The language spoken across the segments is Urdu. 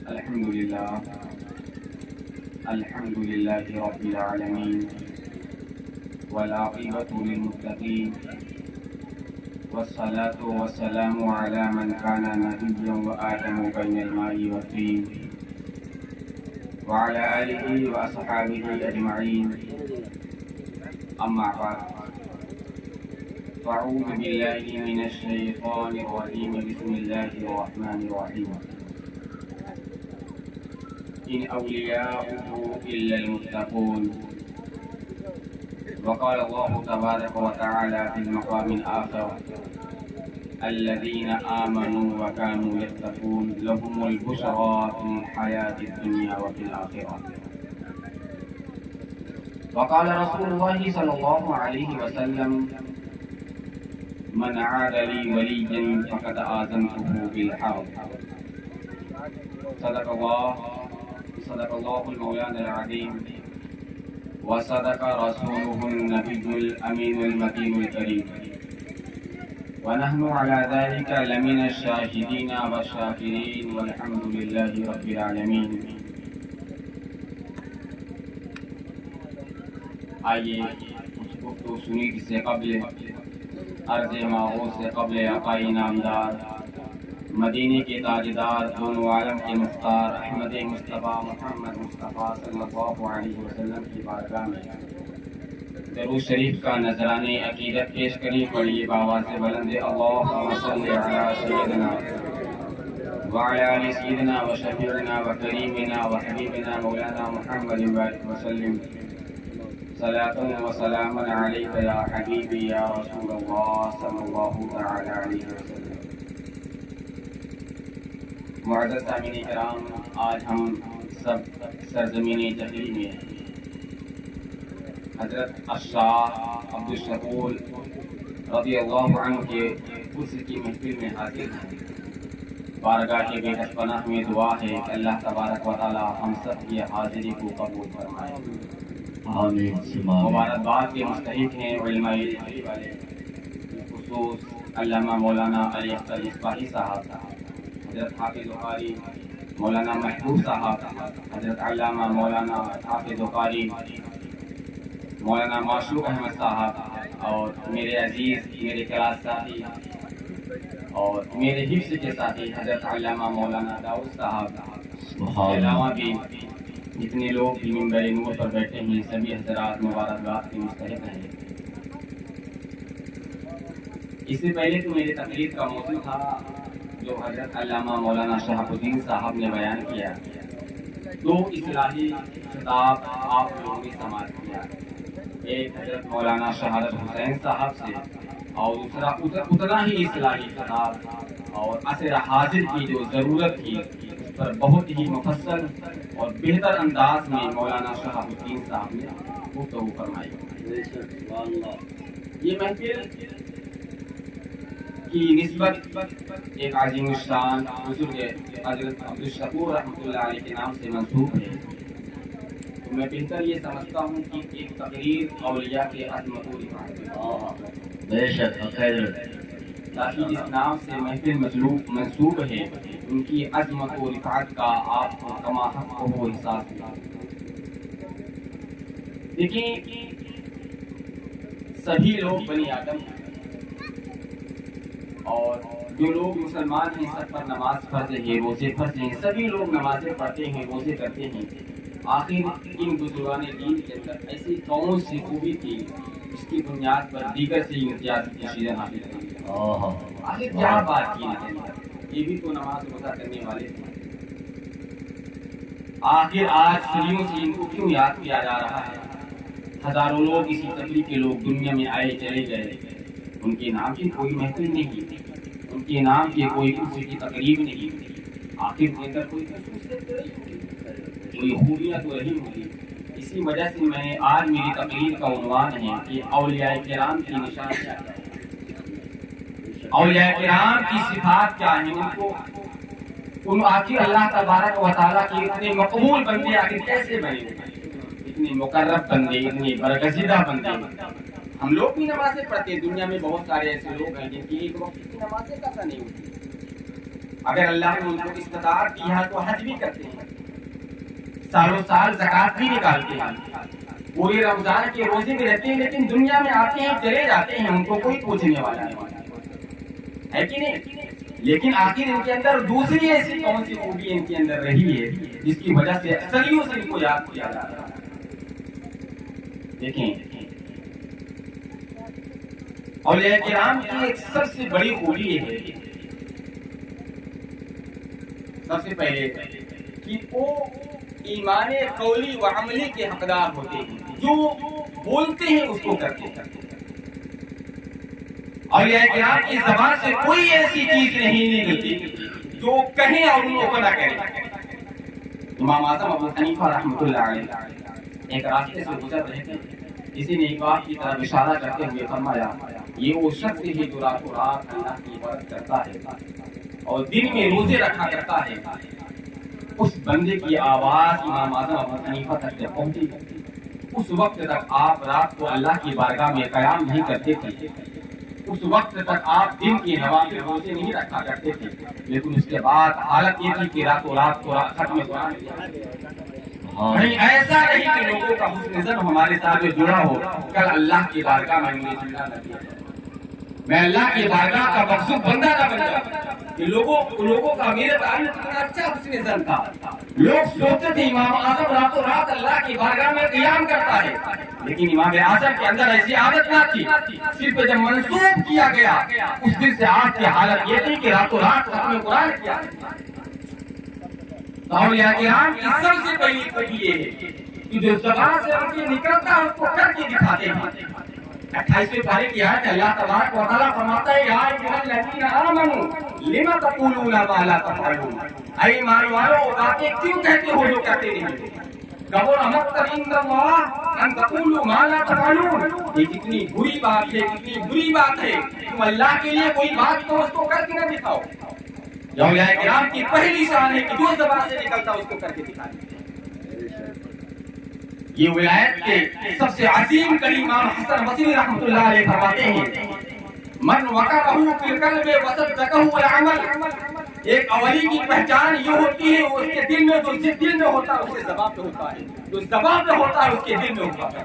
الحمد لله رب العالمين والعاقبة للمتقين والصلاة والسلام على من كان نبيا وآدم بين الماء والطين وعلى آله وأصحابه أجمعين. أما بعد، فأعوذ بالله من الشيطان الرجيم. بسم الله الرحمن الرحيم. إن أولياؤه إلا المتقون. وقال الله تبارك وتعالى في المقام الآخر: الذين آمنوا وكانوا يتقون لهم البشرى في الحياة الدنيا وفي الآخرة. وقال رسول الله صلى الله عليه وسلم: من عاد لي وليا فقد آذنته بالحرب. صدق الله المولانا العظيم وصدق رسوله النبي الأمين المكين الكريم، ونحن على ذلك لمن الشاهدين والشاكرين والحمد لله رب العالمين. آئیے کچھ گفتگو سنی سے قبل عرض ماحول سے قبل عقائی نامدار مدینے کے تاجدار دونوں عالم کے مختار احمد مصطفیٰ محمد مصطفیٰ صلی اللہ علیہ وسلم کی بارگاہ میں درود شریف کا نذرانے عقیدت پیش کری. پڑھیے باواز بلند: اللہم صلی علی سیدنا وعلی آل سیدنا وشفیعنا وکریمنا وحبیبنا مولانا محمد وسلم صلاۃ و سلام علیک یا حبیبی یا رسول اللہ صلی اللہ تعالی علیہ وسلم. معزز سامعین کرام، آج ہم سب سرزمین جہلی میں حضرت الشاہ عبدالشکور رضی اللہ عنہ کے عرس کی محفل میں حاضر ہیں. بارگاہ کے بے حد پناہ میں دعا ہے کہ اللہ تبارک و تعالی ہم سب کی حاضری کو قبول فرمائے. آمین. مبارکباد کے مستحق ہیں علماء جہلی والے، خصوص علامہ مولانا علی اختر اصباحی صاحب، حضرت حافظ قاری مولانا محبوب صاحب، حضرت علامہ مولانا حافظ قاری مولانا معشوق احمد صاحب، اور میرے عزیز میرے کلاس ساتھی اور میرے حفظ کے ساتھی حضرت علامہ مولانا داؤد صاحب. کے علاوہ بھی جتنے لوگ بھی منبر نور پر بیٹھے ہیں سبھی حضرات مبارکباد کے مستحق ہیں. اس سے پہلے تو میری تقریر کا موضوع تھا جو حضرت علامہ مولانا شہاب الدین صاحب نے بیان کیا. دو اصلاحی خطاب آپ لوگوں نے سماعت کیا، ایک حضرت مولانا شہادت حسین صاحب سے اور دوسرا اتنا ہی اصلاحی خطاب اور عصر حاضر کی جو ضرورت تھی اس پر بہت ہی مفصل اور بہتر انداز میں مولانا شہاب الدین صاحب نے گفتگو فرمائی. یہ محفل کی نسبت ایک عظیم الشان بزرگ حضرت عبدالشکور رحمۃ اللہ علیہ کے نام سے منسوب ہے. تو میں بہتر یہ سمجھتا ہوں کہ ایک تقریر اولیاء کے عظمت و رفعت بے شک خیر، تاکہ جس نام سے محفل منسوب ہے ان کی عظمت و رفعت کا آپ کو کما حق ہو احساس ہوا. دیکھیں، سبھی لوگ بنی آدم ہیں اور جو لوگ مسلمان ہیں سب پر نماز فرض ہے، روزے فرض ہیں، سبھی لوگ نمازیں پڑھتے ہیں، روزے کرتے ہیں. آخر ان بزرگان دین کے اندر ایسی کون سی خوبی تھی جس کی بنیاد پر دیگر سے امتیاز کی چیزیں حاصل کریں؟ آخر کیا بات کی ان کے اندر؟ یہ بھی تو نماز روزہ کرنے والے تھے. آخر آج صدیوں سے ان کو کیوں یاد کیا جا رہا ہے؟ ہزاروں لوگ اسی تقریب کے لوگ دنیا میں آئے چلے گئے، ان کے نام کی کوئی محفل نہیں کی، ان کے نام کی کوئی کسی کی تقریب نہیں کی. آخر کے اندر کوئی خوبیاں تو رہی ہوگی. اسی وجہ سے میں آج میری تقریر کا عنوان ہے کہ اولیاء کرام کی نشان کیا ہے، اولیاء کرام کی صفات کیا ہیں. ان آخر اللہ تبارک و تعالیٰ کے اتنے مقبول بندے آخر کیسے بنے، اتنے مقرب بندے، اتنے برگزیدہ بندے. ہم لوگ بھی نمازیں پڑھتے ہیں، دنیا میں بہت سارے ایسے لوگ ہیں جن کی ایک وقت کی نمازیں قضا نہیں ہوتی. اگر اللہ نے ان کو استطاعت دی ہے تو حج بھی کرتے ہیں، سالوں سال زکات بھی نکالتے ہیں، پورے رمضان کے روزے بھی رہتے ہیں، لیکن دنیا میں آتے ہیں چلے جاتے ہیں، ان کو کوئی پوچھنے والا نہیں ہے کہ نہیں؟ لیکن آخر ان کے اندر دوسری ایسی کون سی خوبی ان کے اندر رہی ہے جس کی وجہ سے صدیوں سے ان کو یاد کیا جا رہا ہے؟ دیکھیں، اولیاء کرام کی ایک سب سے بڑی خوبی یہ ہے، سب سے پہلے کہ وہ ایمان قولی و عملی کے حقدار ہوتے ہیں، جو بولتے ہیں اس کو کرتے ہیں۔ اولیاء کرام کی زبان سے کوئی ایسی چیز نہیں نکلتی جو کہیں اور ان کو نہ کہیں۔ امام اعظم ابو حنیفہ رحمۃ اللہ علیہ ایک راستے سے گزر رہے تھے، کسی نے ایک بات کی طرف اشارہ کرتے ہوئے فرمایا، یہ وہ شخص ہے جو راتوں رات اللہ کی عبادت کرتا ہے اور دن میں روزے رکھا کرتا ہے۔ اس بندے کی آواز امام اعظم ابو حنیفہ تک پہنچی، اس وقت تک آپ رات کو اللہ کی بارگاہ میں قیام نہیں کرتے تھے، اس وقت تک آپ دن کی نوافل روزے نہیں رکھا کرتے تھے، لیکن اس کے بعد حالت یہ تھی کہ راتوں رات کو ختم قرآن نہیں، ایسا نہیں کہ لوگوں کا حسن ظن ہمارے ساتھ جڑا ہو، کل اللہ کی بارگاہ میں اللہ کی بارگاہ کا مخصوص بندہ نہ بن جاؤں کہ لوگوں کا میرے بارے میں کتنا اچھا حسن ظن تھا، لوگ سوچتے تھے امام اعظم راتوں رات اللہ کی بارگاہ میں قیام کرتا ہے، لیکن امام اعظم کے اندر ایسی عادت نہ تھی، صرف جب منسوخ کیا گیا اس دن سے آج کی حالت یہ تھی کہ راتوں رات ختم قرآن کیا۔ اولیاء کرام کی سب سے پہلی خوبی یہ ہے کہ جو زبان سے ان کی نکلتا ہے اس کو کر کے دکھاتے ہیں۔ 28ویں پارے کی آیت اللہ تبارک و تعالیٰ فرماتا ہے، یا ایھا الذین آمنوا لم تقولون ما لا تفعلون، اے ایمان والو باتیں کیوں کہتے ہو جو کرتے نہیں؟ کبر مقتا عند اللہ ان تقولوا ما لا تفعلون، یہ کتنی بری بات ہے، کتنی بری بات ہے، تم اللہ کے لیے کوئی بات تو اس کو کر کے نہ دکھاؤ۔ اولیاء کرام کی پہلی شان ہے کہ جو زبان سے نکلتا اس کو کر کے دکھاتے۔ یہ ولایت کے سب سے عظیم کریم امام حسن بصری رحمۃ اللہ علیہ فرماتے ہیں، من وقرہ فی القلب وصدقہ العمل، ایک اولی کی پہچان یہ ہوتی ہے اس کے دل میں، جو دل میں ہوتا ہے اس کے زبان پہ ہوتا ہے، جو زبان پہ ہوتا ہے اس کے دل میں ہوتا ہے۔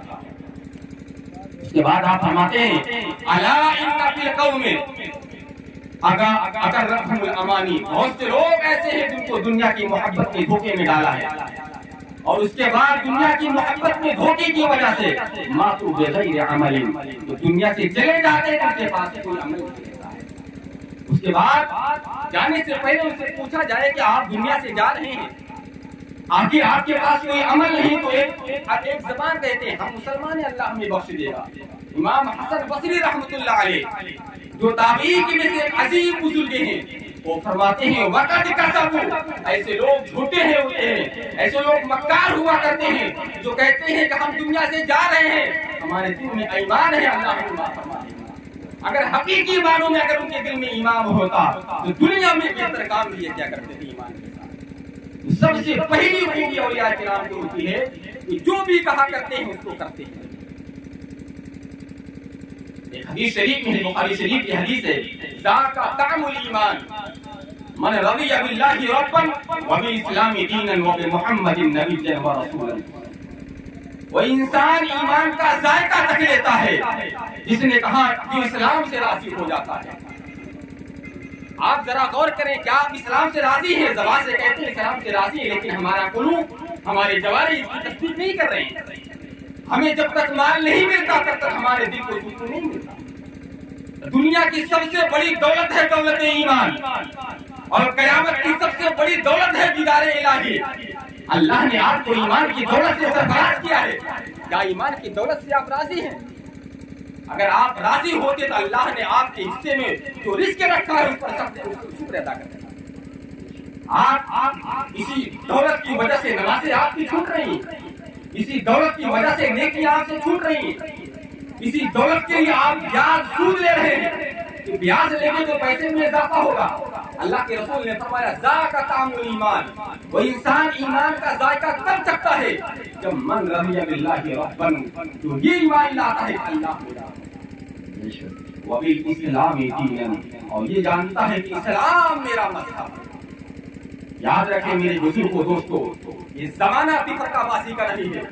اس کے بعد آپ فرماتے ہیں، الا ان فی القوم اگر رقم الامانی، بہت سے لوگ ایسے ہیں جن کو دنیا کی محبت کے دھوکے میں ڈالا ہے، اور اس کے بعد دنیا کی محبت میں دھوکے کی وجہ سے ماتوا بغیر عمل، تو دنیا سے چلے جاتے ہیں، ان کے پاس کوئی عمل نہیں رہتا ہے۔ اس کے بعد جانے سے پہلے ان سے پوچھا جائے کہ آپ دنیا سے جا رہے ہیں، آخر آپ کے پاس کوئی عمل نہیں، تو ایک زبان کہتے ہیں ہم مسلمان ہیں، اللہ ہمیں بخش دے گا۔ امام حسن بصری رحمۃ اللہ علیہ جو تابعین میں سے ایک عظیم بزرگ ہیں، وہ فرماتے ہیں وقت کذبوا، ایسے لوگ جھوٹے ہیں ہوتے ہیں، ایسے لوگ مکار ہوا کرتے ہیں جو کہتے ہیں کہ ہم دنیا سے جا رہے ہیں، ہمارے دل میں ایمان ہے، اللہ ہمیں معاف فرما دے گا۔ اگر حقیقی معنوں میں اگر ان کے دل میں ایمان ہوتا تو دنیا میں بہتر کام لیے کیا کرتے تھے ایمان کے ساتھ۔ سب سے پہلی خوبی اولیاء کرام کی ہوتی ہے کہ جو بھی کہا کرتے ہیں اس کو کرتے ہیں۔ ایک حدیث شریف میں، بخاری شریف کی حدیث ہے، ذاک طعم الایمان من رضی باللہ ربا وبالاسلام دینا وبمحمد نبیا ورسولا۔ وہ انسان ایمان کا ذائقہ تک لیتا ہے جس نے کہا جو اسلام سے راضی ہو جاتا ہے۔ آپ ذرا غور کریں، کیا آپ اسلام سے راضی ہیں؟ زبان سے کہتے ہیں اسلام سے راضی ہیں، لیکن ہمارا قلوب، ہمارے جوارح اس کی تصدیق نہیں کر رہے ہیں۔ ہمیں جب تک مال نہیں ملتا تب تک ہمارے دل کو سکون نہیں ملتا۔ دنیا کی سب سے بڑی دولت ہے دولت ایمان، اور قیامت کی سب سے بڑی دولت ہے دیدار الہی۔ اللہ نے آپ کو ایمان کی دولت سے سرفراز کیا ہے، کیا ایمان کی دولت سے آپ راضی ہیں؟ اگر آپ راضی ہوتے تو اللہ نے آپ کے حصے میں جو رزق رکھا ہے اس پر شکر ادا کرتے۔ آپ اسی دولت کی وجہ سے نمازیں آپ کی چھوٹ رہی ہیں، اسی دولت کی وجہ سے نیکیاں آپ سے چھوٹ رہی ہیں، اسی دولت کے لیے آپ بیاج سود لے رہے ہیں کہ بیاج لے کے تو پیسے میں اضافہ ہوگا۔ اللہ کے رسول نے فرمایا ذاک طعم الایمان، وہ انسان ایمان کا ذائقہ تب چکھتا ہے جب من رضی باللہ ربا، جو یہ ایمان لاتا ہے اللہ خدا، وبالاسلام دینا، اور یہ جانتا ہے کہ اسلام میرا مذہب ہے۔ یاد رکھیں میرے بزرگوں دوستو، یہ زمانہ فرقہ بازی کا نہیں ہے،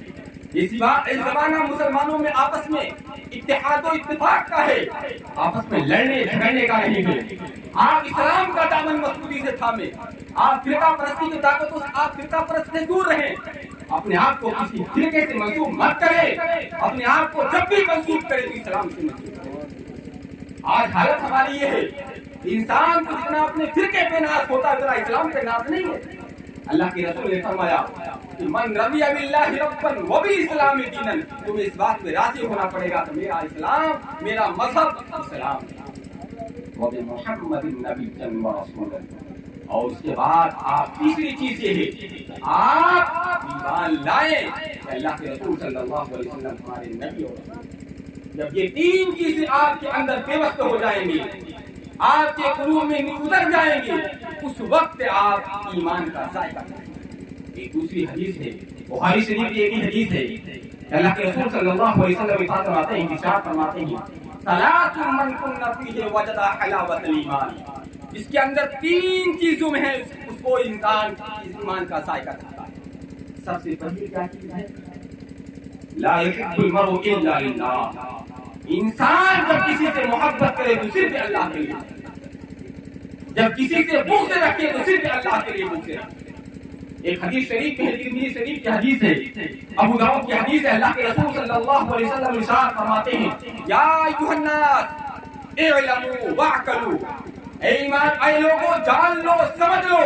اس زمانہ مسلمانوں میں آپس میں اتحاد و اتفاق کا ہے، آپس میں لڑنے جھگڑنے کا نہیں ہے۔ آپ اسلام کا دامن مضبوطی سے تھامیں، آپ فرقہ پرستی کی طاقتوں سے آپ فرقہ پرست سے دور رہیں، اپنے آپ کو کسی فرقے سے منسوب مت کریں، اپنے آپ کو جب بھی منسوب کریں تو اسلام سے منسوب کریں۔ آج حالت ہماری یہ ہے، انسان کو جتنا اپنے فرقے پہ ناز ہوتا ہے اتنا اسلام پہ ناز نہیں ہے۔ اللہ کے رسول نے فرمایا کہ من رضی باللہ ربا وبالاسلام دینا، تمہیں اس بات پہ راضی ہونا پڑے گا کہ میرا اسلام، میرا مذہب اسلام وبمحمد النبی و رسول، اور اس کے بعد آپ تیسری چیز یہ ہے آپ ایمان لائیں کہ اللہ کے رسول صلی اللہ علیہ وسلم ہمارے نبی اور رسول۔ جب یہ تین چیزیں آپ کے اندر پیوست ہو جائیں گی، آپ کے قلوب میں اتر جائیں گے، اس وقت آپ ایمان کا ذائقہ کریں گے۔ ایک دوسری حدیث ہے، بخاری شریف کی ایک ہی حدیث ہے کہ اللہ کے رسول صلی اللہ علیہ وسلم فرماتے ہیں، ارشاد فرماتے ہیں ثلاث من کن فیہ وجد حلاوۃ الایمان، جس کے اندر تین چیزوں میں ہے اس کو انسان ایمان کا ذائقہ کرتا ہے۔ سب سے پہلی کیا چیز ہے؟ لا یحب المرء الا للہ، انسان جب کسی سے محبت کرے تو صرف اللہ کے لیے، جب کسی سے بغض رکھے تو صرف اللہ کے لیے بغض رکھے۔ ایک حدیث شریف میں ہے، ترمذی شریف کی حدیث ہے، ابو داؤد کی حدیث ہے، اللہ کے رسول صلی اللہ علیہ وسلم ارشاد فرماتے ہیں یا ایھا الناس اعلموا واعقلوا، اے ایمان اے لوگوں جان لو سمجھ لو،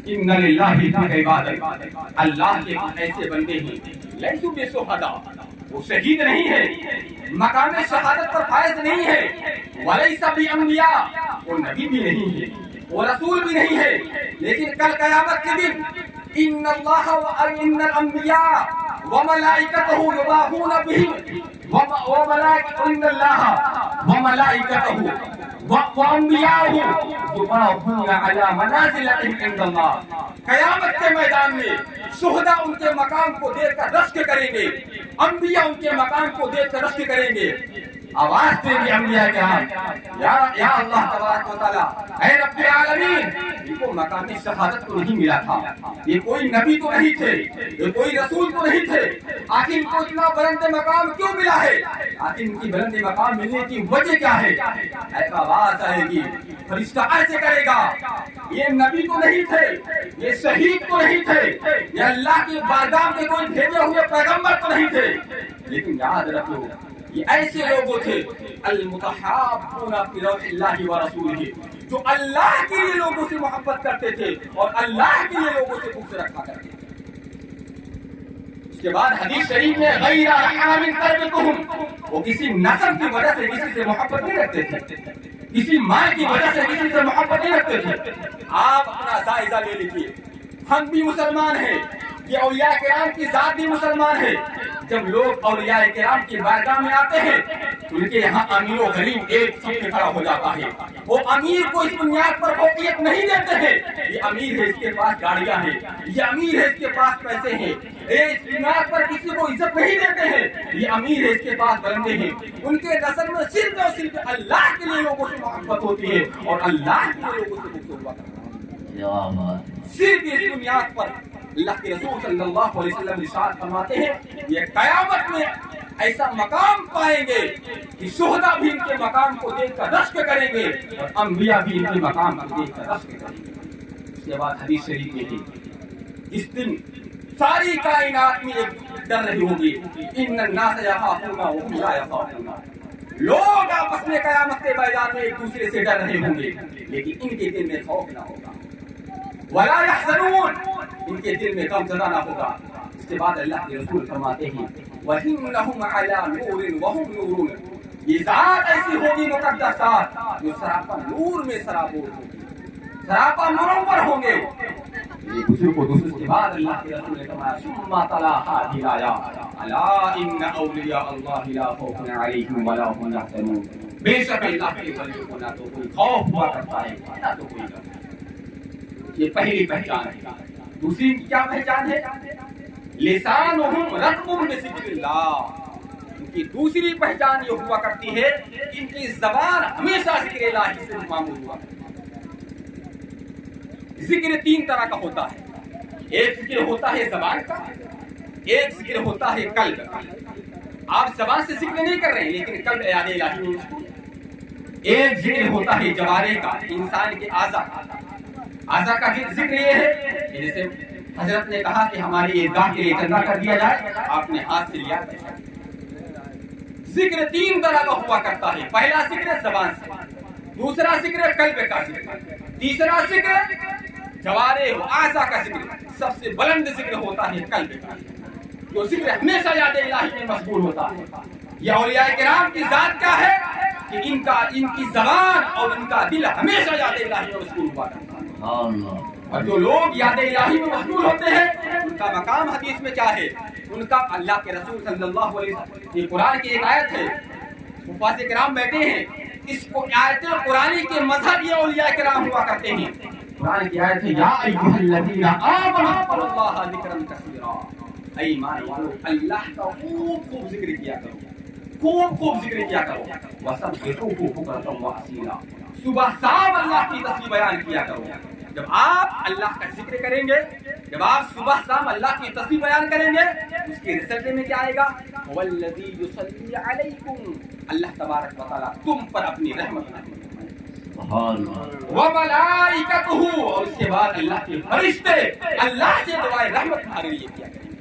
ان للہ فی عباد، اللہ کے ایسے بندے ہیں لیسوا بشہداء، وہ شہید نہیں ہے، مقام شہادت پر فائز نہیں ہے، ولیس بانبیاء، وہ نبی بھی نہیں ہے، وہ رسول بھی نہیں ہے، لیکن کل قیامت کے دن ان اللہ وان الانبیاء وملائکتہ یباہون بہم وان اللہ وملائکتہ وانبیاءہ یباہون علی منازلہم عند اللہ، قیامت کے میدان میں شہداء ان کے مقام کو دیکھ کر رشک کریں گے، انبیاء ان کے مقام کو دیکھ کر رشک کریں گے، آواز دیں گے انبیاء کرام یا اللہ تبارک و تعالی، اے رب العالمین، ان کو مقام شہادت تو نہیں ملا تھا، یہ کوئی نبی تو نہیں تھے، یہ کوئی رسول تو نہیں تھے، آخر ان کو اتنا بلند مقام کیوں ملا ہے؟ آخر ان کی بلند مقام ملنے کی وجہ کیا ہے؟ ایک آواز آئے گی، فرشتہ ایسے کرے گا، یہ نبی تو نہیں تھے، یہ شہید تو نہیں تھے، یہ اللہ کی بارگاہ کے کوئی بھیجے ہوئے پیغمبر تو نہیں تھے، لیکن یاد رکھو یہ ایسے لوگ تھے المتحابون فی روح اللہ و رسولہ، جو اللہ کے لیے لوگوں سے محبت کرتے تھے اور اللہ کے لیے لوگوں سے بغض رکھا کرتے تھے۔ اس کے بعد حدیث شریف میں غیر ارحام تربتہم، وہ کسی نسب کی وجہ سے کسی سے محبت نہیں رکھتے تھے، کسی ماں کی وجہ سے کسی سے محبت نہیں رکھتے تھے۔ آپ اپنا جائزہ لے لیجیے، ہم بھی مسلمان ہیں، یہ اولیاء کرام کی ذات بھی مسلمان ہے، جب لوگ اولیاء کرام کی بارگاہ میں آتے ہیں ان کے یہاں امیر و غریب ایک صف میں کھڑا ہو جاتا ہے، وہ امیر کو اس بنیاد پر فوقیت نہیں دیتے ہیں یہ امیر ہے اس کے پاس گاڑیاں ہیں، یہ امیر ہے اس کے پاس پیسے ہیں، اس بنیاد پر کسی کو عزت نہیں دیتے ہیں یہ امیر ہے اس کے پاس بندے ہیں، ان کے نظر میں صرف اور صرف اللہ کے لیے لوگوں سے محبت ہوتی ہے اور اللہ کے لیے لوگوں سے بغض ہوا کرتا ہے۔ صرف اس بنیاد پر اللہ کے رسول صلی اللہ علیہ وسلم ارشاد فرماتے ہیں یہ قیامت میں ایسا مقام پائیں گے کہ شہداء بھی ان کے مقام کو دیکھ کر رشک کریں گے اور انبیاء بھی ان کے مقام کو دیکھ کر رشک کریں گے۔ اس کے بعد حدیث شریف میں ہے اس دن ساری کائنات میں ایک ڈر رہی ہوگی، ان الناس یخافون وهم لا یخافون، لوگ آپس میں قیامت کے میدان میں ایک دوسرے سے ڈر رہے ہوں گے لیکن ان کے دل میں خوف نہ ہوگا، ولا يحزنون، ان کے دل میں غم زدہ نہ ہوگا۔ اس کے بعد اللہ کے رسول فرماتے ہیں وَإِنَّهُمْ عَلَى نُورٍ وَهُمْ نُورٌ، یہ ذات ایسی ہوگی مقدس ذات جو سراپا نور میں سرابور ہوگی، سراپا منور ہوں گے۔ یہ بزرگ کو دوسرے کے بعد اللہ کے رسول نے فرمایا ثم تلا هذه الآيات الا ان اولیاء اللہ لا خوف علیہم ولا هم يحزنون، بے شک اللہ کے ولیوں کو نہ تو کوئی خوف ہوا کرتا ہے نہ تو کوئی غم۔ یہ پہلی پہچان ہے۔ دوسری کیا پہچان ہے؟ لسانہم رطب بذکر اللہ، ان کی دوسری پہچان یہ ہوا کرتی ہے ان کی زبان ہمیشہ ذکر الہی سے معمول ہوا کرتی ہے۔ ذکر تین طرح کا ہوتا ہے. ایک ذکر ہوتا ہے زبان کا, ایک ذکر ہوتا ہے قلب کا. آپ زبان سے ذکر نہیں کر رہے ہیں لیکن قلب یاد الہی میں مشغول ہے. ایک ذکر ہوتا ہے جوارے کا, انسان کے اعضاء کا ذکر یہ ہے کہ جیسے حضرت نے کہا کہ ہماری عیدگاہ کے لیے چندہ کر دیا جائے, آپ نے ہاتھ سے لیا. ذکر تین طرح کا ہوا کرتا ہے. پہلا ذکر زبان سے, دوسرا ذکر قلب کا ذکر, تیسرا ذکر جوارے و اعضاء کا ذکر. سب سے بلند ذکر ہوتا ہے قلب کا, جو ذکر ہمیشہ یاد الہی میں مشغول ہوتا ہے. یہ اولیاء کرام کی ذات کیا ہے کہ ان کی زبان اور ان کا دل ہمیشہ یاد الہی میں مشغول ہوا کرتا ہے. اور جو لوگ یاد الہی میں مشغول ہوتے ہیں ان کا مقام حدیث میں کیا ہے؟ ان کا اللہ کے رسول صلی اللہ علیہ وسلم, یہ قرآن کی ایک آیت ہے, حفاظ کرام بیٹھے ہیں, اس کو آیت قرآنی کے مظہر یہ اولیاء کرام ہوا کرتے ہیں. قرآن کی آیت ہے یا ایھا الذین آمنوا اذکروا اللہ ذکرا کثیرا. اے ایمان والو, اللہ کا خوب ذکر کیا کرو, خوب ذکر کیا کرو. وسبحوہ بکرۃ واصیلا, صبح شام اللہ کی تسبیح بیان کیا کرو. جب آپ اللہ کا ذکر کریں گے, جب آپ صبح شام اللہ کی تسبیح بیان کریں گے, اس کے رزلٹ میں کیا آئے گا؟ والذی یصلی علیکم, اللہ تبارک و تعالی تم پر اپنی رحمت وملائکتہ, اور اس کے بعد اللہ کے فرشتے اللہ سے دعائے رحمت تمہارے لیے کیا کریں.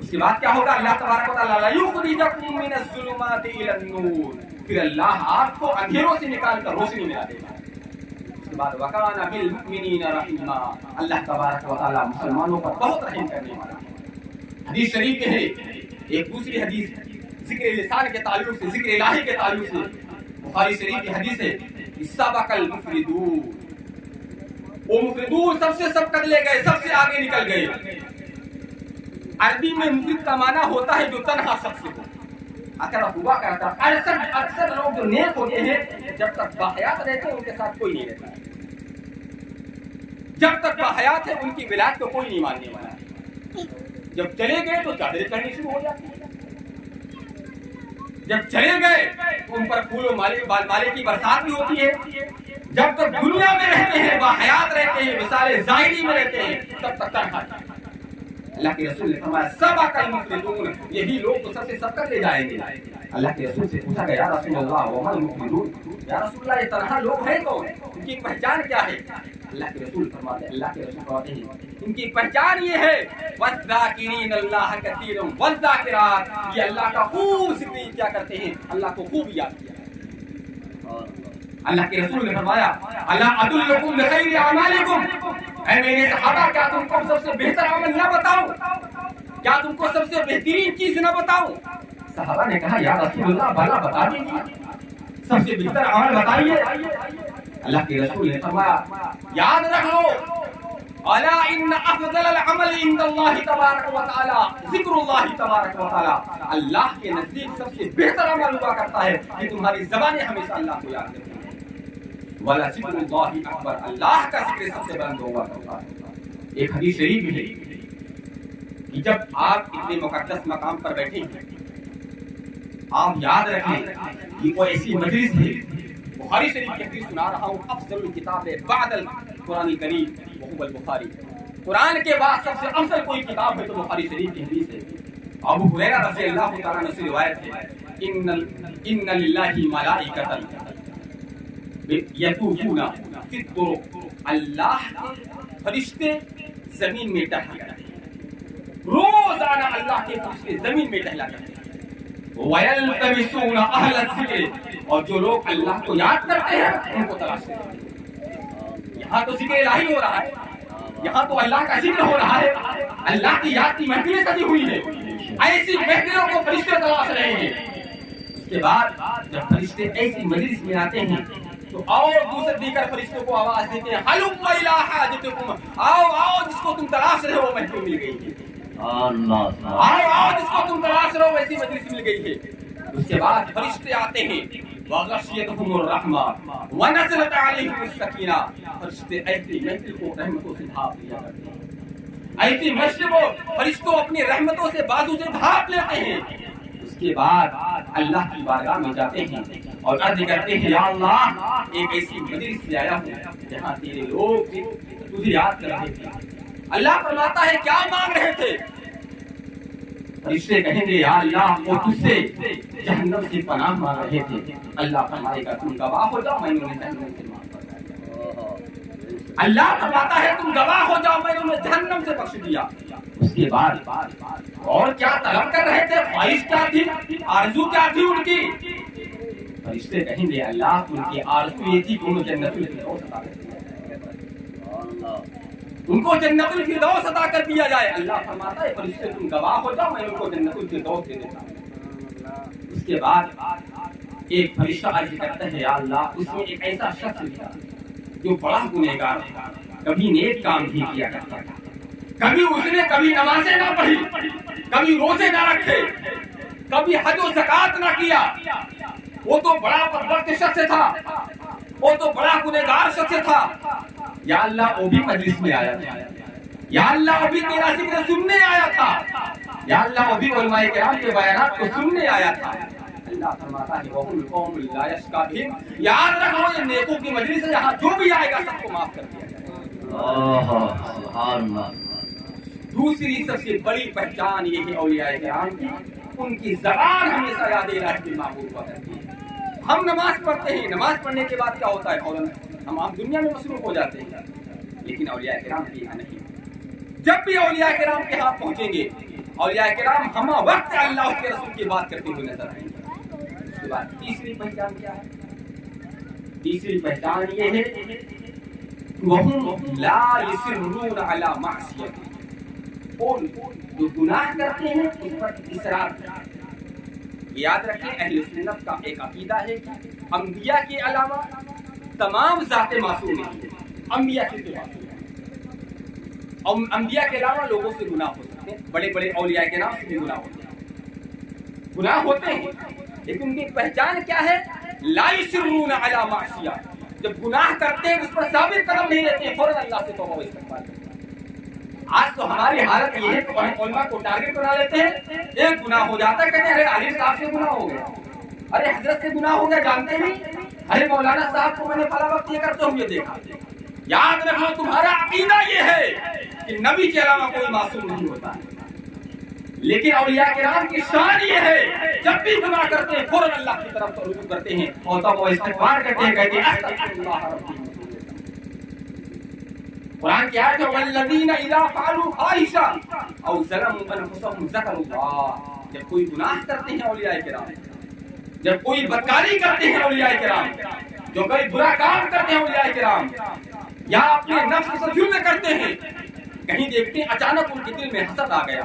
اس کے بعد کیا ہوگا؟ اللہ تبارک و تعالی یخرجکم من الظلمات الی النور, پھر اللہ آپ کو اندھیروں سے نکال کر روشنی میں لا دے گا. بعد وکانا بالمؤمنین رحیما, اللہ تبارک و تعالی مسلمانوں پر بہت رحم کرنے والا ہے. حدیث شریف میں ہے, ایک دوسری حدیث ذکر لسان کے تعلق سے, ذکر الہی کے تعلق سے, بخاری شریف کی حدیث ہے, سبق المفردون, وہ مفردون سب سے سبقت لے گئے, سب سے آگے نکل گئے. عربی میں مفرد کا معنی ہوتا ہے جو تنہا شخص ہو. اگر ہوا کرتا اکثر لوگ جو نیک ہوتے ہیں جب تک باحیات رہتے ہیں ان کے ساتھ کوئی نہیں رہتا. جب تک باحیات ہے ان کی ولایت کو کوئی نہیں ماننے والا. جب چلے گئے تو چادریں چڑھنی شروع ہو جاتی ہیں. جب چلے گئے ان پر پھول و مالے کی برسات بھی ہوتی ہے. جب تک دنیا میں رہتے ہیں, باحیات رہتے ہیں, مثال ظاہری میں رہتے ہیں, تب تک تنہا. اللہ کے رسول نے فرمایا سبق المفردون, یہی لوگ تو سب سے سبقت لے جائیں گے. اللہ کے رسول سے پوچھا گیا یا رسول اللہ وما المفردون, یا رسول اللہ یہ تنہا لوگ ہیں کون, ان کی پہچان کیا ہے؟ اللہ کے رسول فرماتے ہیں ان کی پہچان یہ ہے والذاکرین اللہ کثیرا والذاکرات, یہ اللہ کا خوب ذکر کیا کرتے ہیں, اللہ کو خوب یاد کیا. اللہ کے رسول نے فرمایا الا ادلکم بخیر اعمالکم, اے میرے صحابہ کیا تم کو سب سے بہتر عمل نہ بتاؤں, کیا تم کو سب سے بہترین چیز نہ بتاؤں؟ صحابہ نے کہا یا رسول اللہ بھلا بتا دیجیے, سب سے بہتر عمل بتائیے. اللہ کے رسول نے فرمایا یاد رکھ لو الا ان افضل العمل عند اللہ تبارک و تعالی ذکر اللہ تبارک و تعالی, اللہ کے نزدیک سب سے بہتر عمل ہوا کرتا ہے کہ تمہاری زبانیں ہمیشہ اللہ کو یاد کرتی ہیں. ولا ذکر اللہ اکبر, اللہ کا ذکر سب سے بلند ہوا کرتا ہے. ایک حدیث شریف ہے کہ جب آپ اتنے مقدس مقام پر بیٹھے ہیں, آپ یاد رکھیں کہ کوئی ایسی مجلس ہے, بخاری شریف کی حدیث سنا رہا ہوں, افضل الکتاب بعد القرآن الکریم وهو البخاری, قرآن کے بعد سب سے افضل کوئی کتاب ہے تو بخاری شریف کی حدیث ہے. ابو ہریرہ رضی اللہ تعالیٰ عنہ سے روایت ہے ان للہ ملائکۃ یطوفون فی الطرق, اللہ کے فرشتے زمین میں ٹہلا کرتے ہیں, روزانہ اللہ کے فرشتے زمین میں ٹہلا کرتے ہیں. وَيَلْتَمِسُونَ أَهْلَ الذِّكْرِ, اور جو لوگ اللہ کو یاد کرتے ہیں ان کو تلاش کرتے ہیں. یہاں تو ذکر الہی ہو رہا ہے, یہاں تو اللہ کا ذکر ہو رہا ہے, اللہ کی یاد کی محفلیں سجی ہوئی ہے, ایسی محفلوں کو فرشتے تلاش رہے ہیں. اس کے بعد جب فرشتے ایسی مجلس میں آتے ہیں تو اور دوسرے دیگر فرشتوں کو آواز دیتے ہیں ہلم الی حاجتکم, آؤ جس کو تم تلاش رہے ہو محفل مل گئی ہے, آؤ جس کو تم تلاش رہے ہو ویسی مجلس مل گئی ہے. اس کے بعد فرشتے آتے ہیں وغشیتہم الرحمہ ونزلت علیہم السکینہ, فرشتے ایسی محفل کو رحمتوں سے ڈھانپ لیا کرتے ہیں, ایسی محفل کو فرشتوں اپنی رحمتوں سے بازو سے ڈھانپ لیتے ہیں. اس کے بعد اللہ کی بارگاہ میں جاتے ہیں اور عرض کرتے ہیں یا اللہ ایک ایسی مجلس سے آیا ہوں جہاں تیرے لوگ تجھے یاد کر رہے تھے. اللہ فرماتا ہے کیا مانگ رہے تھے؟ فرشتے کہیں گے یا اللہ وہ تجھ سے جہنم سے پناہ مانگ رہے تھے. اللہ فرمائے گا تم گواہ ہو جاؤ میں انہیں جہنم سے معاف کر دیا. اللہ فرماتا ہے تم گواہ ہو جاؤ میں انہیں جہنم سے بخش دیا. اس کے بعد اور کیا طلب کر رہے تھے؟ خواہش کیا تھی؟ آرزو کیا تھی ان کی؟ فرشتے کہیں گے اللہ ان کی آرزو یہ تھی کہ انہیں جنت الفردوس عطا کر دیا. ان کو جنت الفردوس عطا کر دیا جائے. اللہ فرماتا ہے فرشتے تم گواہ ہو جاؤ میں ان کو جنت الفردوس دے دیتا ہوں. اس کے بعد ایک فرشتہ عرض کرتا ہے یا اللہ اس میں ایک ایسا شخص تھا جو بڑا گنہگار تھا, کبھی نیک کام بھی کیا کرتا تھا, کبھی اس نے کبھی نمازیں نہ پڑھی, کبھی روزے نہ رکھے, کبھی حج و زکات نہ کیا. وہ تو بڑا بدبخت شخص تھا, وہ تو بڑا گنہگار شخص تھا. یا اللہ وہ بھی مجلس میں آیا تھا, یا اللہ وہ بھی تیرا ذکر سننے آیا تھا, یا اللہ وہ بھی علماء کرام کے بیانات کو سننے آیا تھا. اللہ فرماتا ہے وَهُمُ الْقَوْمُ لَا يَشْقَىٰ بِهِمْ, یاد رکھو یہ نیکوں کی مجلس ہے یہاں جو بھی آئے گا سب کو معاف کر دیا جائے گا. دوسری سب سے بڑی پہچان یہ ہے اولیاء کرام کی, ان کی زبان ہمیشہ یاد الہی معبود ہوا کرتی ہے. ہم نماز پڑھتے ہیں, نماز پڑھنے کے بعد کیا ہوتا ہے فوراً ہم آپ دنیا میں مصروف ہو جاتے ہیں, لیکن اولیاء کرام کے یہاں نہیں. جب بھی اولیاء کرام کے ہاں پہنچیں گے اولیاء کرام ہم وقت اللہ اس کے رسول کی بات کرتے ہوئے نظر آئیں گے. اس کے بعد تیسری پہچان کیا ہے؟ تیسری پہچان یہ ہے وَهُمْ لَا يُصِرُّونَ عَلَىٰ مَعْصِيَتِهِ, اور جو گناہ کرتے ہیں اس پر اصرار کرتے ہیں. یاد رکھیں اہل سنت کا ایک عقیدہ ہے کہ انبیاء کے علاوہ تمام ذات معصوم ہیں, انبیاء سے معصوم ہیں, اور انبیاء کے علاوہ لوگوں سے گناہ ہو سکتے ہیں. بڑے بڑے اولیاء کے نام سے بھی گناہ ہوتے ہیں, گناہ ہوتے ہیں, لیکن ان کی پہچان کیا ہے؟ لا یصرون علی معصیہ, جب گناہ کرتے ہیں اس پر ثابت قدم نہیں رہتے ہیں, فوراً اللہ سے توبہ و استغفار کرتے ہیں. آج تو ہماری حالت یہ ہے کہ علماء کو ٹارگٹ بنا لیتے ہیں, ایک گناہ ہو جاتا ہے کہتے ہیں ارے عالم صاحب سے گناہ ہو گیا, ارے حضرت سے گناہ ہو گیا, جانتے نہیں ارے مولانا صاحب کو میں نے فلاں وقت یہ کرتے ہوئے دیکھا. یاد رکھو تمہارا عقیدہ یہ ہے کہ نبی کے علاوہ کوئی معصوم نہیں ہوتا ہے, لیکن اولیاء کرام کی شان یہ ہے جب بھی گناہ کرتے ہیں فوراً اللہ کی طرف رجوع کرتے ہیں اور توبہ و استغفار کرتے ہیں, کہتے ہیں استغفراللہ ربی. قرآن کی آیت ہے والذین اذا فعلوا فاحشۃ او ظلموا انفسهم ذکروا اللہ, جب کوئی گناہ کرتے ہیں اولیاء کرام, جب کوئی بدکاری کرتے ہیں اولیاء کرام, جو کوئی برا کام کرتے ہیں اولیاء کرام, یا اپنے نفس سے ظلم کرتے ہیں, کہیں دیکھتے ہیں اچانک ان کے دل میں حسد آ گیا,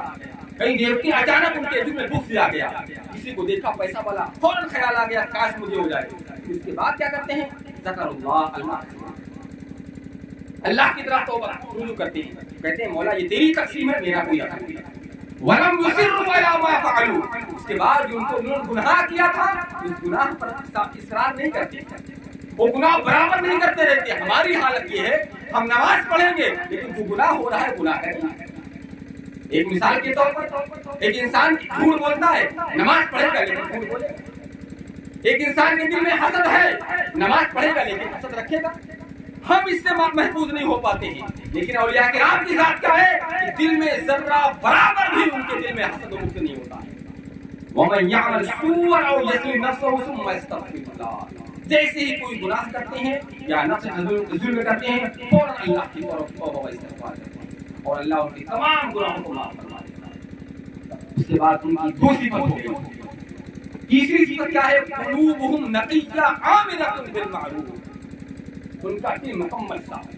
کہیں دیکھتے ہیں اچانک ان کے دل میں بغض آ گیا, کسی کو دیکھا پیسہ والا فوراً خیال آ گیا کاش مجھے ہو جائے. اس کے بعد کیا کرتے ہیں؟ ذکر اللہ کی طرف توبہ رجوع کرتے ہیں, کہتے ہیں مولا یہ تیری تقسیم ہے, میرا کوئی حق نہیں. وَلَمْ يُصِرُّوا عَلَىٰ مَا فَعَلُوا, اس کے بعد جو ان کو گناہ کیا تھا اس گناہ پر اصرار نہیں کرتے, وہ گناہ برابر نہیں کرتے رہتے. ہماری حالت یہ ہے ہم نماز پڑھیں گے لیکن جو گناہ ہو رہا ہے گناہ کریں گے. ایک مثال کے طور پر ایک انسان جھوٹ بولتا ہے, نماز پڑھے گا لیکن جھوٹ بولے گا. ایک انسان کے دل میں حسد ہے, نماز پڑھے گا لیکن حسد رکھے گا. ہم اس سے محفوظ نہیں ہو پاتے ہیں, لیکن اولیاء کرام کی ذات کیا ہے کہ دل میں ذرہ برابر بھی ان کے دل میں حسد و بغض نہیں ہوتا ہے. وَمَن يَعْمَلْ سُوءًا أَوْ يَظْلِمْ نَفْسَهُ ثُمَّ يَسْتَغْفِرِ اللَّهَ, جیسے ہی کوئی گناہ کرتے ہیں یا نفس سے ظلم کرتے ہیں فوراً اللہ کی طرف توبہ و استغفار کرتے ہیں اور اللہ ان کے تمام گناہوں کو معاف فرما دیتا ہے. اس کے بعد ان کی دوسری صفت ہو گئی. تیسری صفت کیا ہے؟ قلوبہم نقیہ عاملۃ بالمعروف, ان کا دل مکمل صاف ہے.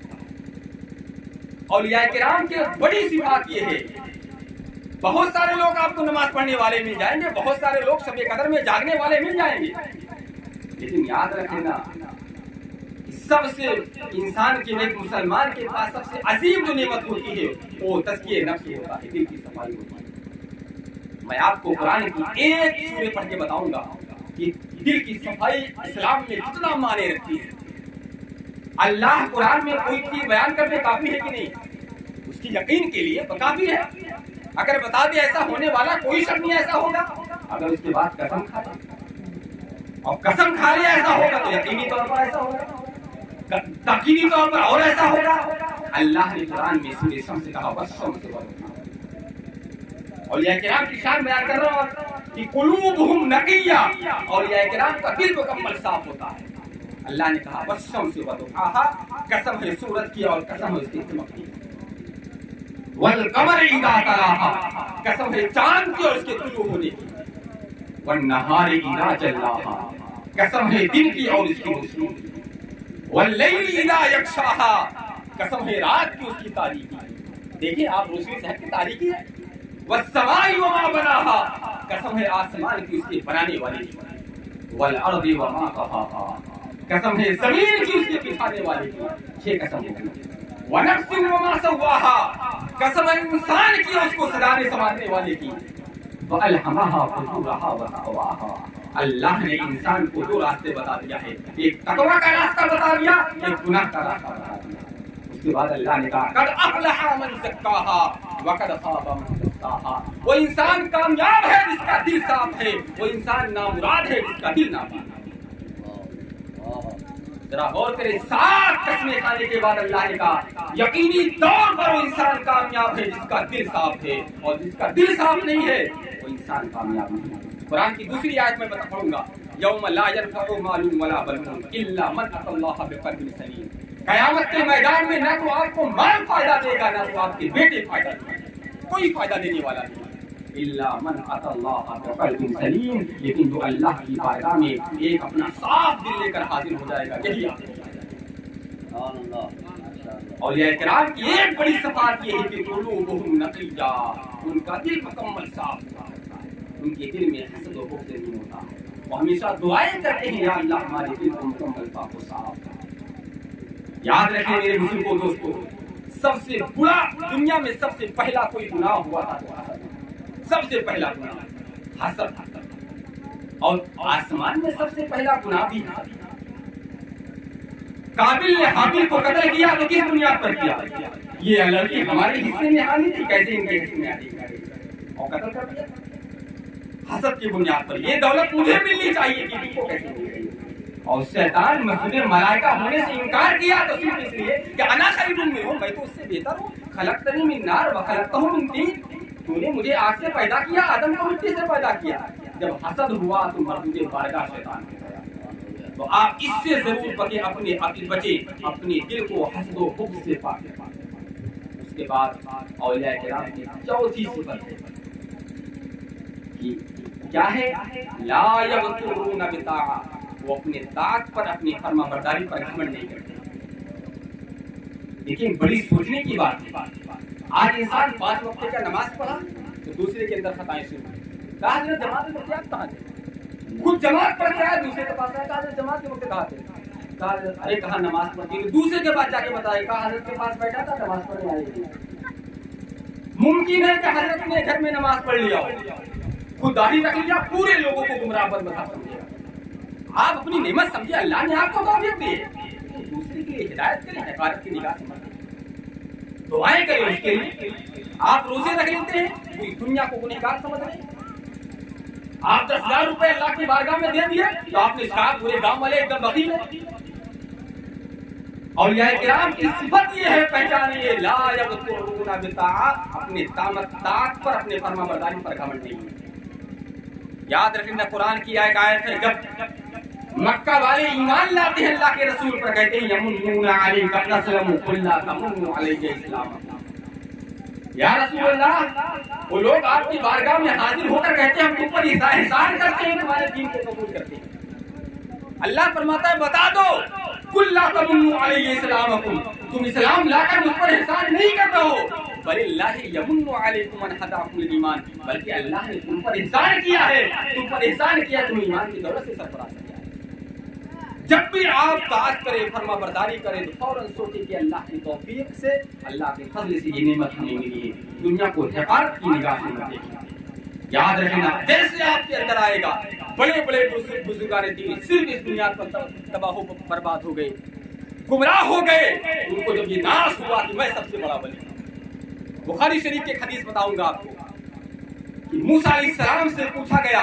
اولیاء کرام کے بڑی صفات یہ ہے. بہت سارے لوگ آپ کو نماز پڑھنے والے مل جائیں گے, بہت سارے لوگ شب قدر میں جاگنے والے مل جائیں گے, لیکن یاد رکھنا سب سے انسان کے ایک مسلمان کے پاس سب سے عظیم جو نعمت ہوتی ہے وہ تزکیہ نفس ہوتا ہے, دل کی صفائی ہوتی ہے. میں آپ کو قرآن کی ایک سورہ پڑھ کے بتاؤں گا کہ دل کی صفائی اسلام میں کتنا معنی رکھتی ہے. اللہ قرآن میں کوئی چیز بیان کرنے کافی ہے کہ نہیں؟ اس کی یقین کے لیے کافی ہے. اگر بتا دے ایسا ہونے والا کوئی شخص نہیں ایسا ہوگا, اگر اس کے بعد قسم کھا اور قسم کھا لیا ایسا ہوگا تو یقینی طور پر ایسا ہوگا، تقینی طور پر اور ایسا ہوگا۔ اللہ نے قرآن میں سورہ شمس سے کہا والشمس والقمر، اولیاء کرام کی شان بیان کر رہا ہوں کہ قلوبہم نقیہ، اولیاء کرام کا دل مکمل صاف ہوتا ہے۔ اللہ نے کہا والشمس وضحاہا، قسم ہے سورج کی اور قسم ہے اس کی چمک کی، والقمر اذا تلاہا، قسم ہے چاند کی اور اس کے طلوع ہونے کی، والنہار اذا جلاہا، قسم ہے دن کی اور اس کی روشنی کی، واللیل اذا یغشاہا، قسم ہے رات کی اس کی تاریکی۔ دیکھیں آپ روشنی سے ہٹ کے تاریکی ہے۔ والسماء وما بناہا، قسم ہے آسمان کی اس کے بنانے والے کی، والارض وما طحاہا، قسم ہے زمین کی اس کے بچھانے والے کی، چھ قسم ہے۔ ونفس وما سواہا، قسم ہے انسان کی اور اس کو سجانے سنوارنے والے کی، وَأَلْهَمَهَا فُجُورَهَا وَتَقْوَاهَا، اللہ نے انسان کو دو راستے بتا دیا ہے، ایک تقوی کا راستہ بتا دیا، ایک گناہ کا راستہ بتا دیا۔ اس کے بعد اللہ نے کہا قَدْ أَفْلَحَ مَنْ زَكَّاهَا وَقَدْ خَابَ مَنْ دَسَّاهَا، وہ انسان کامیاب ہے جس کا دل صاف ہے، وہ انسان نامراد ہے جس کا دل ناپاک ہے۔ ذرا غور کریں، 7 قسمیں کھانے کے بعد اللہ نے کہا یقینی طور پر وہ انسان کامیاب ہے جس کا دل صاف ہے، اور جس کا دل صاف نہیں ہے وہ انسان کامیاب نہیں ہے۔ قرآن کی دوسری آیت میں پڑھوں گا یوم لا ينفع مال ولا بنون الا من اتى الله بقلب سلیم، قیامت کے میدان میں نہ تو آپ کو مال فائدہ دے گا نہ تو آپ کے بیٹے فائدہ دے گا، کوئی فائدہ دینے والا نہیں، الا من اتى الله بقلب سلیم، لیکن جو اللہ کی بارگاہ میں ایک اپنا صاف دل لے کر حاضر ہو جائے گا، یہی آپ سبحان اللہ۔ اولیاء کرام کی ایک بڑی صفات یہ ہے کہ قلوبہم نقیہ، ان کا دل مکمل صاف ہوتا ہے، ان کے دل میں حسد و بغض نہیں ہوتا ہے، وہ ہمیشہ دعائیں کرتے ہیں یا اللہ ہمارے دل کو مکمل پاک و صاف۔ یاد رکھیں میرے بزرگوں دوستوں، سب سے برا دنیا میں سب سے پہلا کوئی گناہ ہوا تھا تو حسد، سب سے پہلا گناہ حسد، اور آسمان میں سب سے پہلا گناہ بھی حسد۔ قابل نے حابل کو قتل کیا تو کس بنیاد پر کیا؟ یہ لڑکی ہمارے حصے میں آنی تھی، کیسے ان کے حصے میں آتی اور قتل کر دیا حسد کی بنیاد پر۔ یہ دولت مجھے ملنی چاہیے تھی، کو کیسے مل گئی؟ اور شیطان مسجد ملائکہ ہونے سے انکار کیا تو صرف اس لیے کہ انا خیر منہ، میں تو اس سے بہتر ہوں، خلقتنی من نار وخلقتہ من طین، تو نے مجھے آگ سے پیدا کیا، آدم کو مٹی سے پیدا کیا۔ جب حسد ہوا تو مردود بارگاہ شیطان ہو گیا۔ تو آپ اس سے ضرور بچیں، اپنے دل کو حسد و بغض سے پاک کریں۔ اس کے بعد اولیاء کرام کی چوتھی صفت ہے کہ کیا ہے؟ لا یغترون بطاعہ، وہ اپنے طاعت پر، اپنی فرما برداری پر گھمنڈ نہیں کرتے۔ لیکن بڑی سوچنے کی بات ہے، آج انسان 5 وقت کا نماز پڑھا تو دوسرے کے اندر خطائیں شروع، کہا حضرت جماعت میں کیا کہاں تھے؟ خود جماعت پڑھ کے آیا دوسرے کے پاس آیا، کہا حضرت جماعت کے وقت کہاں تھے؟ کہا ارے کہاں نماز پڑھتی، دوسرے کے پاس جا کے بتایا، کہا حضرت کے پاس بیٹھا تھا نماز پڑھنے آئے تھے۔ ممکن ہے کہ حضرت نے گھر میں نماز پڑھ لیا ہو، خود داڑھی رکھ لیا، پورے لوگوں کو گمراہ بدمزہ سمجھے۔ آپ اپنی نعمت سمجھے، اللہ نے آپ کو توفیق دی ہے، دوسرے کے لیے ہدایت کریں، حقارت کی نگاہ سے مت دعائیں کریں اس کے لیے۔ آپ روزے رکھ لیتے ہیں، پوری دنیا کو گنہگار سمجھ رہے ہیں۔ آپ 10,000 روپے اللہ کی بارگاہ میں دے دیے تو آپ نے کہا پورے گاؤں والے ایک دم بخیل ہیں۔ اولیاء کرام کی صفت یہ ہے، پہچانیے، لا یغترون بطاعہ، اپنے طاعت پر، اپنے فرما برداری پر گھمنڈ نہیں کرتے۔ یاد رکھنا قرآن کی ایک آیت ہے، جب مکہ والے ایمان لاتے ہیں اللہ کے رسول پر، کہتے ہیں یمنون علیک ان اسلموا قل لا تمنوا علی اسلامکم۔ یا رسول اللہ، وہ لوگ آپ کی بارگاہ میں حاضر ہو کر کہتے ہیں ہم تم پر احسان کرتے ہیں، تمہارے دین کو قبول کرتے ہیں۔ اللہ فرماتا ہے بتا دو قل لا تمنوا علی اسلامکم، تم اسلام لا کر مجھ پر احسان نہیں کر رہے ہو، بل اللہ یمن علیکم ان ہداکم الایمان، بلکہ اللہ نے تم پر احسان کیا ہے، تم پر احسان کیا، تم ایمان کی دولت سے سرفراز کیا ہے۔ جب بھی آپ طاعت کریں، فرما برداری کریں تو فوراً سوچیں کہ اللہ کی توفیق سے، اللہ کے فضل سے یہ نعمت ہمیں ملی ہے، دنیا کو حقارت کی نگاہ سے مت دیکھیں۔ یاد رکھنا، جیسے آپ کے اندر آئے گا، بڑے بڑے بزرگان دین صرف اس دنیا پر تباہ و برباد ہو گئے، گمراہ ہو گئے، ان کو جب یہ ناز ہوا کہ میں سب سے بڑا ولی ہوں۔ بخاری شریف کے حدیث بتاؤں گا آپ کو کہ موسیٰ علیہ السلام سے پوچھا گیا